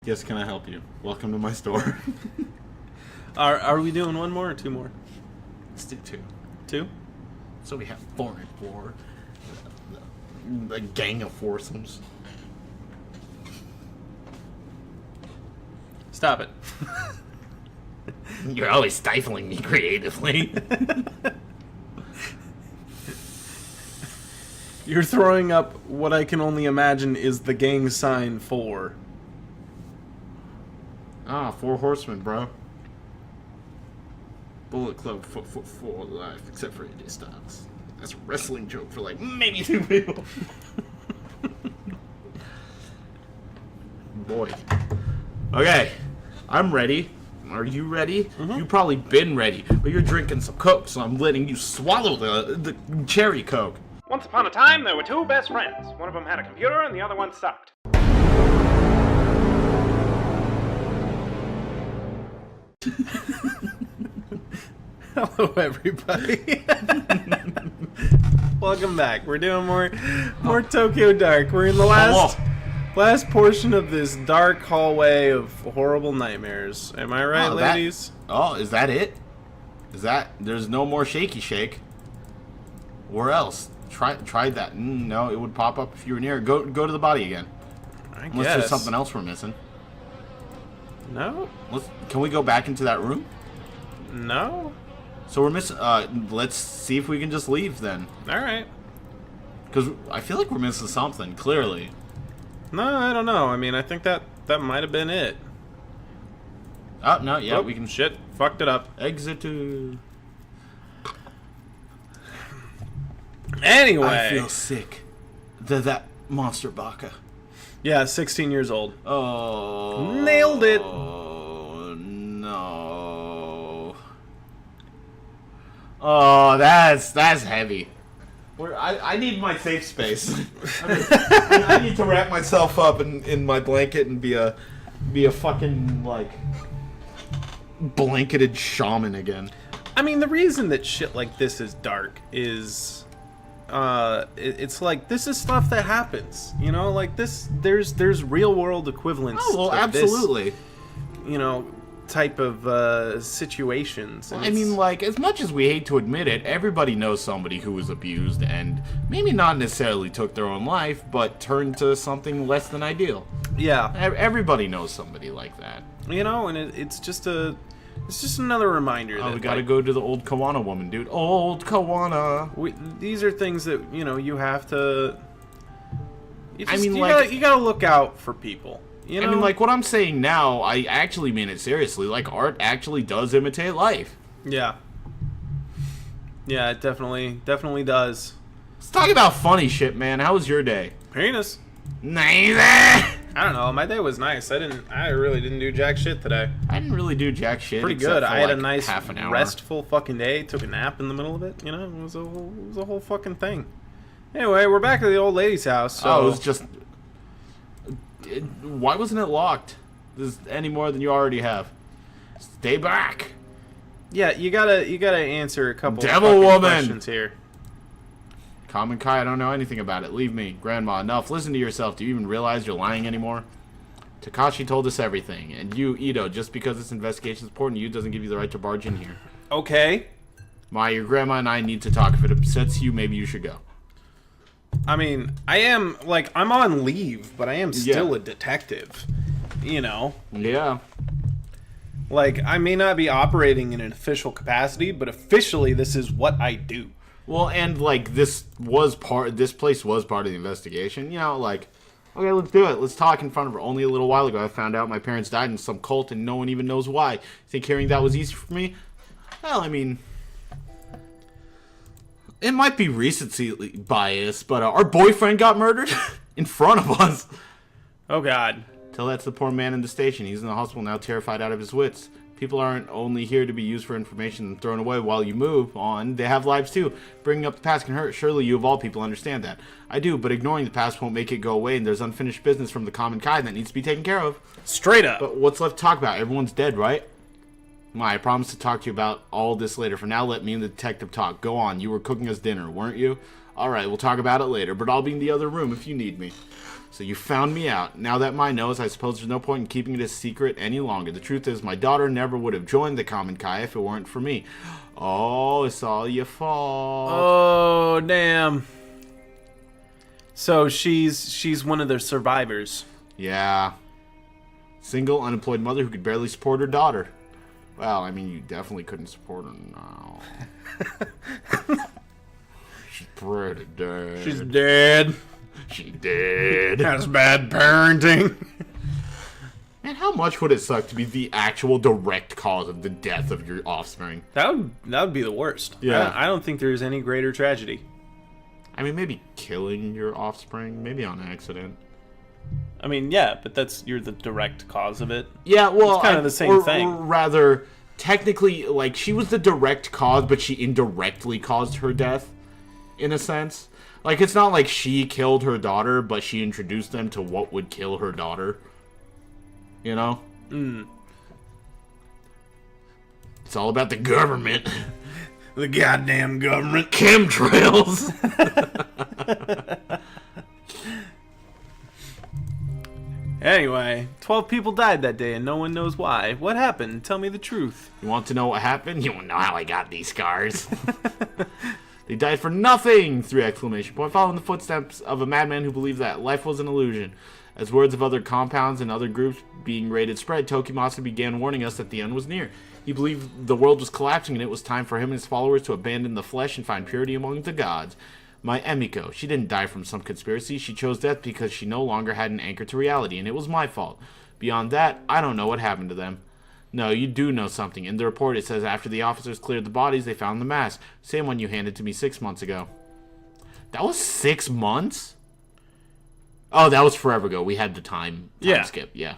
Yes, can I help you? Welcome to my store. Are we doing one more or two more? Let's do two. Two? So we have 4 and 4. A gang of foursomes. Stop it. You're always stifling me creatively. You're throwing up what I can only imagine is the gang sign for. Ah, 4 horsemen, bro. Bullet Club, for life, except for AJ Styles. That's a wrestling joke for like maybe 2 people. Boy. Okay, I'm ready. Are you ready? You've probably been ready, but you're drinking some Coke, so I'm letting you swallow the cherry Coke. Once upon a time, there were 2 best friends. One of them had a computer and the other one sucked. Hello, everybody. Welcome back. We're doing more Tokyo Dark. We're in the last portion of this dark hallway of horrible nightmares. Am I right, ladies? Is that it? There's no more shaky shake? Where else? Try that. No, it would pop up if you were near. Go to the body again. I Unless guess. there's something else we're missing. No? Can we go back into that room? No? So we're missing. Let's see if we can just leave then. Alright. Because I feel like we're missing something, clearly. No, I don't know. I mean, I think that might have been it. Oh, no, yeah, Oh, we can. Shit. Fucked it up. Exit to. Anyway. I feel sick. That monster baka. Yeah, 16 years old. Oh. Nailed it. Oh, no. Oh, that's heavy. I need my safe space. I need to wrap myself up in my blanket and be a fucking, like, blanketed shaman again. I mean, the reason that shit like this is dark is, it's like, this is stuff that happens, you know, like this, there's real world equivalents Oh, well, to absolutely. this, you know, type of, situations. And I mean, like, as much as we hate to admit it, everybody knows somebody who was abused and maybe not necessarily took their own life, but turned to something less than ideal. yeah, Everybody knows somebody like that. you know, and it's just another reminder that Oh, we gotta like, go to the old Kawana woman, dude. Old Kawana. these are things that, you know, you have to, you just, I mean, you like- you gotta look out for people. You know? I mean, like, what I'm saying now, I actually mean it seriously. Like, art actually does imitate life. Yeah. Yeah, it definitely does. Let's talk about funny shit, man. How was your day? Penis. Nice. I don't know. My day was nice. I really didn't do jack shit today. I didn't really do jack shit. Pretty except good. for, I had a like, nice half an hour. restful fucking day. Took a nap in the middle of it. You know, it was a whole fucking thing. Anyway, we're back at the old lady's house. So. Oh, it was just. Why wasn't it locked? This any more than you already have. Stay back. Yeah, you gotta answer a couple Devil fucking woman. questions here. Common Kai, I don't know anything about it. Leave me. Grandma, enough. Listen to yourself. Do you even realize you're lying anymore? Takashi told us everything. And you, Ito, just because this investigation is important to you doesn't give you the right to barge in here. Okay. Your grandma and I need to talk. If it upsets you, maybe you should go. I mean, I'm on leave, but I am still Yeah. a detective. You know? Yeah. Like, I may not be operating in an official capacity, but officially this is what I do. Well, and, like, this place was part of the investigation. You know, like, okay, let's do it. Let's talk in front of her. Only a little while ago, I found out my parents died in some cult and no one even knows why. Think hearing that was easy for me? Well, I mean, it might be recency bias, but our boyfriend got murdered in front of us. Oh, God. Tell that to the poor man in the station. He's in the hospital now, terrified out of his wits. People aren't only here to be used for information and thrown away while you move on. They have lives too. Bringing up the past can hurt. Surely you of all people understand that. I do, but ignoring the past won't make it go away, and there's unfinished business from the common kind that needs to be taken care of. Straight up. But what's left to talk about? Everyone's dead, right? I promise to talk to you about all this later. For now, let me and the detective talk. Go on. You were cooking us dinner, weren't you? Alright, we'll talk about it later, but I'll be in the other room if you need me. So you found me out. Now that mine knows, I suppose there's no point in keeping it a secret any longer. The truth is, my daughter never would have joined the Common Kai if it weren't for me. Oh, it's all your fault. Oh, damn. So she's one of the survivors. Yeah. Single, unemployed mother who could barely support her daughter. Well, I mean, you definitely couldn't support her now. She's pretty dead. She's dead. She did. That's bad parenting. Man, how much would it suck to be the actual direct cause of the death of your offspring? That would be the worst. Yeah. I don't think there's any greater tragedy. I mean, maybe killing your offspring, maybe on accident. I mean, yeah, but you're the direct cause of it. Yeah, well, It's kind of the same thing. Or rather, technically, like, she was the direct cause, but she indirectly caused her death, in a sense. Like, it's not like she killed her daughter, but she introduced them to what would kill her daughter. You know? It's all about the government. The goddamn government. Chemtrails. Anyway, 12 people died that day and no one knows why. What happened? Tell me the truth. You want to know what happened? You want to know how I got these scars? They died for nothing! 3 exclamation point. Following the footsteps of a madman who believed that life was an illusion. As words of other compounds and other groups being raided spread, Tokimasa began warning us that the end was near. He believed the world was collapsing and it was time for him and his followers to abandon the flesh and find purity among the gods. My Emiko, she didn't die from some conspiracy. She chose death because she no longer had an anchor to reality, and it was my fault. Beyond that, I don't know what happened to them. No, you do know something. In the report, it says after the officers cleared the bodies, they found the mask. Same one you handed to me 6 months ago. That was 6 months? Oh, that was forever ago. We had the time skip. Yeah.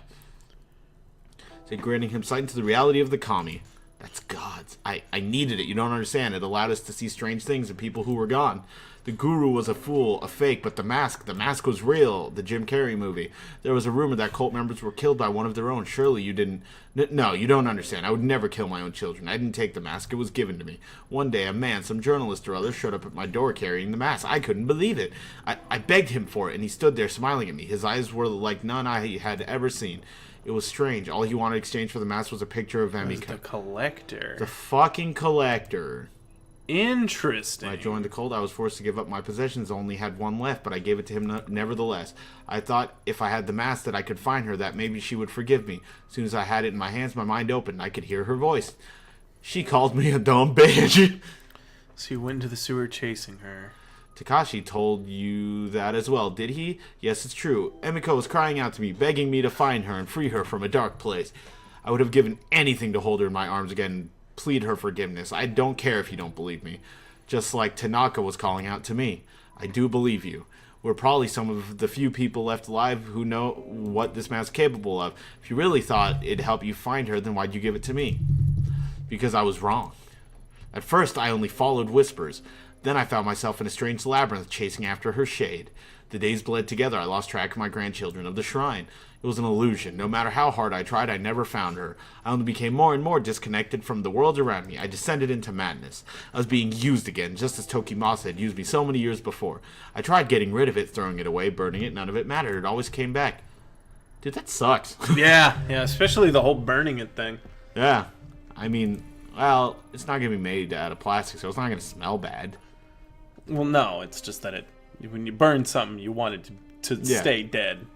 So granting him sight into the reality of the kami. That's God's. I needed it. You don't understand. It allowed us to see strange things and people who were gone. The guru was a fool, a fake, but the mask was real. The Jim Carrey movie. There was a rumor that cult members were killed by one of their own. Surely you didn't... No, you don't understand. I would never kill my own children. I didn't take the mask. It was given to me. One day, a man, some journalist or other, showed up at my door carrying the mask. I couldn't believe it. I begged him for it, and he stood there smiling at me. His eyes were like none I had ever seen. It was strange. All he wanted to exchange for the mask was a picture of Emiko. The collector. The fucking collector. Interesting. When I joined the cult, I was forced to give up my possessions. I only had one left, but I gave it to him nevertheless. I thought if I had the mask that I could find her, that maybe she would forgive me. As soon as I had it in my hands, my mind opened. I could hear her voice. She called me a dumb bitch. So you went into the sewer chasing her. Takashi told you that as well, did he? Yes, it's true. Emiko was crying out to me, begging me to find her and free her from a dark place. I would have given anything to hold her in my arms again and plead her forgiveness. I don't care if you don't believe me. Just like Tanaka was calling out to me. I do believe you. We're probably some of the few people left alive who know what this man's capable of. If you really thought it'd help you find her, then why'd you give it to me? Because I was wrong. At first, I only followed whispers. Then I found myself in a strange labyrinth chasing after her shade. The days bled together. I lost track of my grandchildren, of the shrine. It was an illusion. No matter how hard I tried, I never found her. I only became more and more disconnected from the world around me. I descended into madness. I was being used again, just as Tokimasa had used me so many years before. I tried getting rid of it, throwing it away, burning it. None of it mattered. It always came back. Dude, that sucks. Yeah, especially the whole burning it thing. Yeah. I mean, well, it's not going to be made out of plastic, so it's not going to smell bad. Well, no, it's just that when you burn something, you want it to stay dead.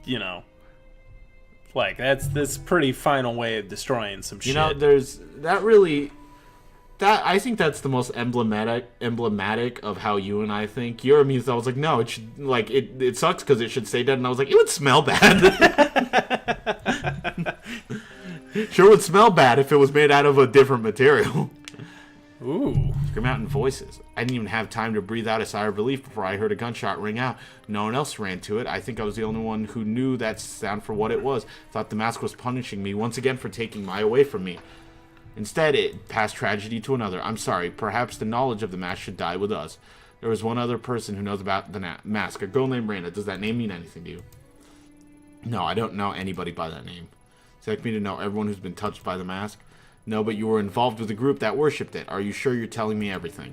You know, like that's pretty final way of destroying some shit. You know, there's that really. That I think that's the most emblematic of how you and I think. You're amused. I was like, no, it should it sucks because it should stay dead, and I was like, it would smell bad. Sure would smell bad if it was made out of a different material. Ooh. Scream out in voices. I didn't even have time to breathe out a sigh of relief before I heard a gunshot ring out. No one else ran to it. I think I was the only one who knew that sound for what it was. Thought the mask was punishing me once again for taking my away from me. Instead, it passed tragedy to another. I'm sorry. Perhaps the knowledge of the mask should die with us. There was one other person who knows about the mask. A girl named Randa. Does that name mean anything to you? No, I don't know anybody by that name. Expect me to know everyone who's been touched by the mask? No, but you were involved with a group that worshipped it. Are you sure you're telling me everything?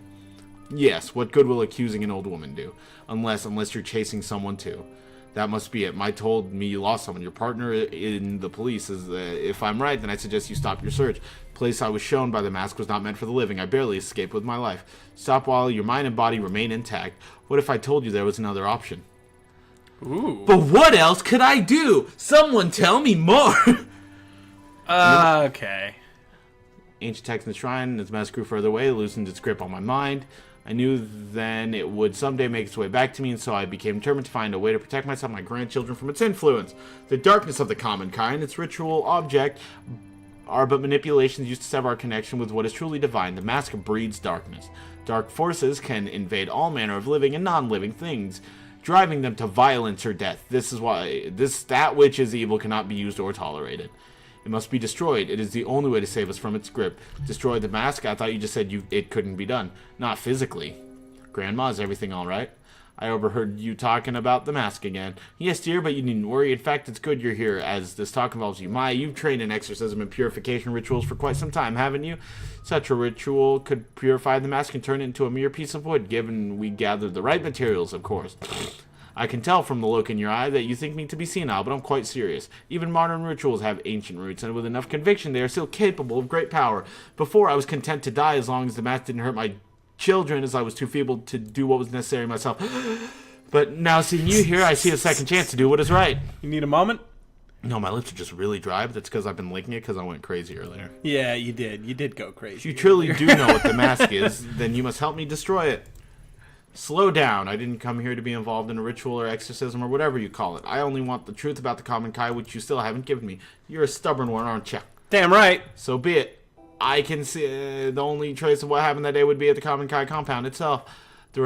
Yes, what good will accusing an old woman do? Unless you're chasing someone too. That must be it. Mike told me you lost someone. Your partner in the police is if I'm right, then I suggest you stop your search. The place I was shown by the mask was not meant for the living. I barely escaped with my life. Stop while your mind and body remain intact. What if I told you there was another option? Ooh. But what else could I do? Someone tell me more! Okay. Ancient text in the shrine, as the mask grew further away, loosened its grip on my mind. I knew then it would someday make its way back to me, and so I became determined to find a way to protect myself and my grandchildren from its influence. The darkness of the common kind, its ritual object, are but manipulations used to sever our connection with what is truly divine. The mask breeds darkness. Dark forces can invade all manner of living and non-living things, driving them to violence or death. This is why that which is evil cannot be used or tolerated. It must be destroyed. It is the only way to save us from its grip. Destroy the mask? I thought you just said it couldn't be done. Not physically. Grandma, is everything all right? I overheard you talking about the mask again. Yes, dear, but you needn't worry. In fact, it's good you're here, as this talk involves you. You've trained in exorcism and purification rituals for quite some time, haven't you? Such a ritual could purify the mask and turn it into a mere piece of wood, given we gathered the right materials, of course. I can tell from the look in your eye that you think me to be senile, but I'm quite serious. Even modern rituals have ancient roots, and with enough conviction they are still capable of great power. Before, I was content to die as long as the mask didn't hurt my children, as I was too feeble to do what was necessary myself. But now seeing you here, I see a second chance to do what is right. You need a moment? No, my lips are just really dry, but that's because I've been licking it because I went crazy earlier. Yeah, you did. You did go crazy. If you truly do know what the mask is, then you must help me destroy it. Slow down. I didn't come here to be involved in a ritual or exorcism or whatever you call it. I only want the truth about the common kind, which you still haven't given me. You're a stubborn one, aren't you? Damn right. So be it. I can see the only trace of what happened that day would be at the Common Kai compound itself. The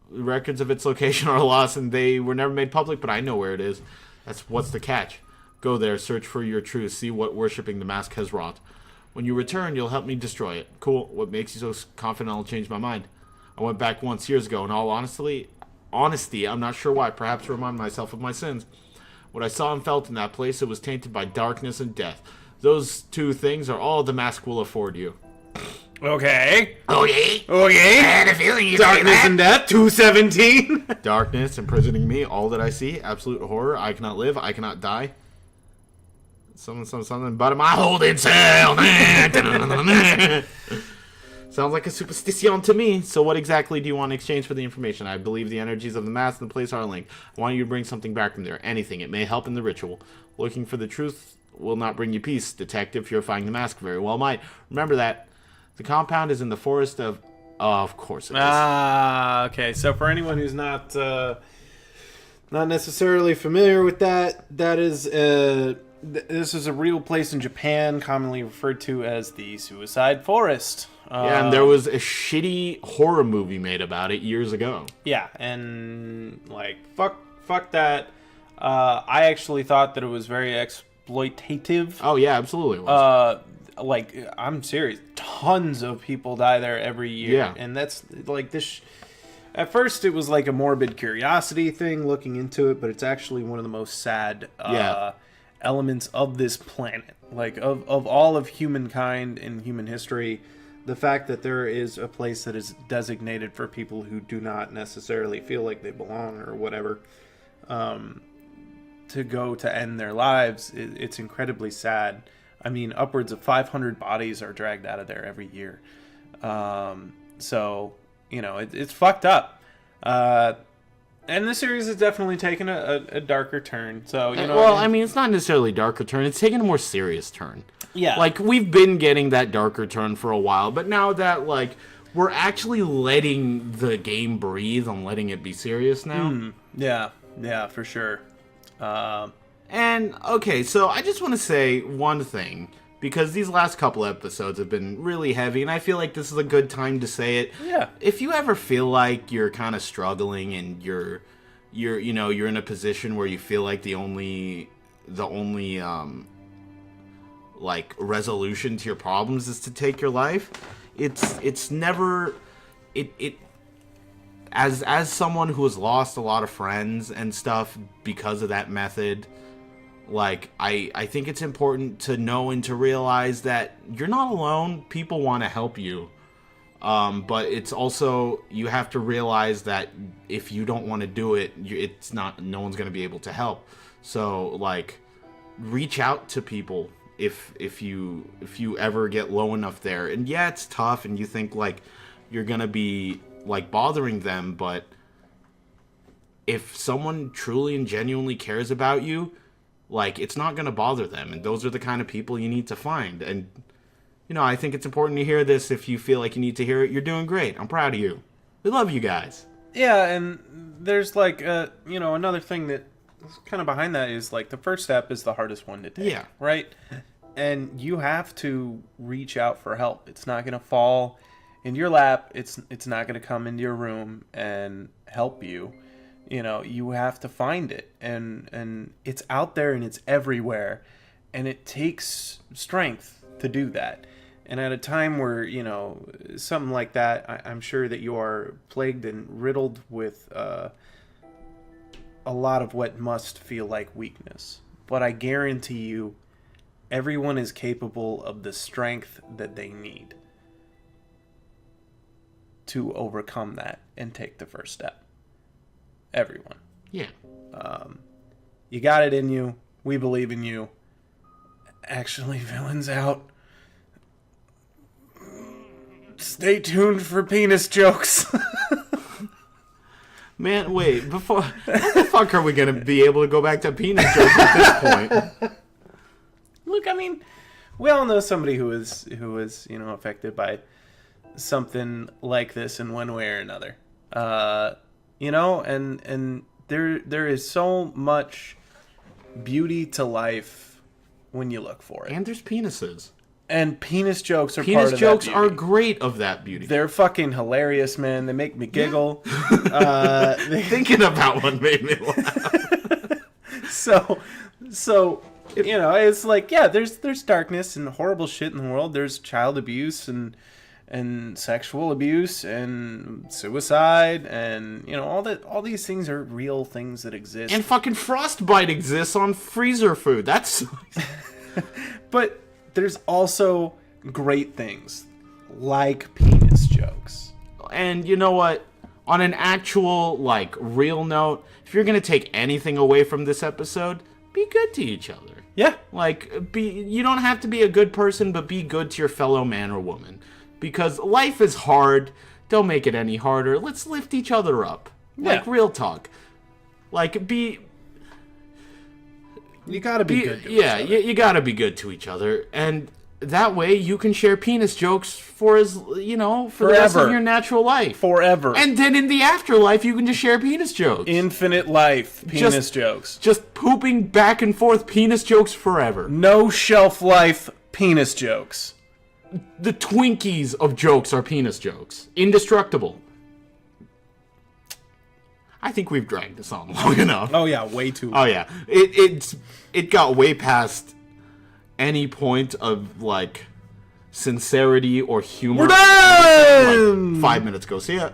records of its location are lost, and they were never made public, but I know where it is. What's the catch. Go there, search for your truth, see what worshipping the mask has wrought. When you return, you'll help me destroy it. Cool. What makes you so confident I'll change my mind? I went back once years ago, and all honesty, I'm not sure why, perhaps to remind myself of my sins. What I saw and felt in that place, it was tainted by darkness and death. Those two things are all the mask will afford you. Okay. Okay. Okay. I had a feeling you'd Darkness and death, 217. Darkness imprisoning me, all that I see, absolute horror. I cannot live, I cannot die. Something but my holding cell. Sounds like a superstition to me. So what exactly do you want in exchange for the information? I believe the energies of the mask and the place are linked. I want you to bring something back from there. Anything. It may help in the ritual. Looking for the truth will not bring you peace. Detective, purifying the mask very well might. Remember that. The compound is in the forest of... of course it is. Okay. So for anyone who's not necessarily familiar with that, that is... this is a real place in Japan, commonly referred to as the Suicide Forest. Yeah, and there was a shitty horror movie made about it years ago. Yeah, and like fuck that. I actually thought that it was very exploitative. Oh yeah, absolutely. It was. Like I'm serious. Tons of people die there every year, Yeah. and that's like this. At first, it was like a morbid curiosity thing, looking into it, but it's actually one of the most sad elements of this planet. Like of all of humankind and human history. The fact that there is a place that is designated for people who do not necessarily feel like they belong or whatever, to go to end their lives, it's incredibly sad. I mean, upwards of 500 bodies are dragged out of there every year. So, you know, it's fucked up. And the series has definitely taken a darker turn. So, you know. Well, I mean, it's not necessarily darker turn. It's taken a more serious turn. Yeah. Like, we've been getting that darker turn for a while, but now that, like, we're actually letting the game breathe and letting it be serious now. Yeah, for sure. And, okay, so I just want to say one thing, because these last couple episodes have been really heavy, and I feel like this is a good time to say it. Yeah. If you ever feel like you're kind of struggling and you're in a position where you feel like the only like resolution to your problems is to take your life, it's never as someone who has lost a lot of friends and stuff because of that method, like I think it's important to know and to realize that you're not alone. People want to help you. But it's also, you have to realize that if you don't want to do it, it's not, no one's going to be able to help. So like, reach out to people if you ever get low enough there. And yeah, it's tough, and you think like you're going to be like bothering them, but if someone truly and genuinely cares about you, like, it's not going to bother them. And those are the kind of people you need to find. And, you know, I think it's important to hear this. If you feel like you need to hear it, you're doing great. I'm proud of you. We love you guys. Yeah, and there's like, you know, another thing that is kind of behind that is like the first step is the hardest one to take. Yeah. Right? And you have to reach out for help. It's not going to fall in your lap. It's not going to come into your room and help you. You know, you have to find it, and it's out there and it's everywhere, and it takes strength to do that. And at a time where, you know, something like that, I'm sure that you are plagued and riddled with a lot of what must feel like weakness. But I guarantee you, everyone is capable of the strength that they need to overcome that and take the first step. Everyone. Yeah. You got it in you. We believe in you. Actually, villains out. Stay tuned for penis jokes. Man, wait, before, how the fuck are we going to be able to go back to penis jokes at this point? Look, I mean, we all know somebody who is, you know, affected by something like this in one way or another. You know, and there is so much beauty to life when you look for it. And there's penises. And penis jokes are Penis part of that jokes beauty. are great of that beauty. They're fucking hilarious, man. They make me giggle. Thinking about one made me laugh. So you know, it's like, yeah, there's darkness and horrible shit in the world. There's child abuse and sexual abuse and suicide, and you know, all these things are real things that exist. And fucking frostbite exists on freezer food. That's But there's also great things like penis jokes. And you know what? On an actual, like, real note, if you're gonna take anything away from this episode, be good to each other. Yeah. Like, you don't have to be a good person, but be good to your fellow man or woman. Because life is hard. Don't make it any harder. Let's lift each other up. Like, Yeah. real talk. Like, You gotta be good to yeah, each other. you gotta be good to each other. And that way you can share penis jokes for the rest of Forever. your natural life. Forever. And then in the afterlife, you can just share penis jokes. Infinite life penis jokes. Just pooping back and forth penis jokes forever. No shelf life penis jokes. The Twinkies of jokes are penis jokes. Indestructible. I think we've dragged this on long enough. Oh yeah, way too Oh yeah. It got way past any point of, like, sincerity or humor. We're done! Like, 5 minutes ago. See ya.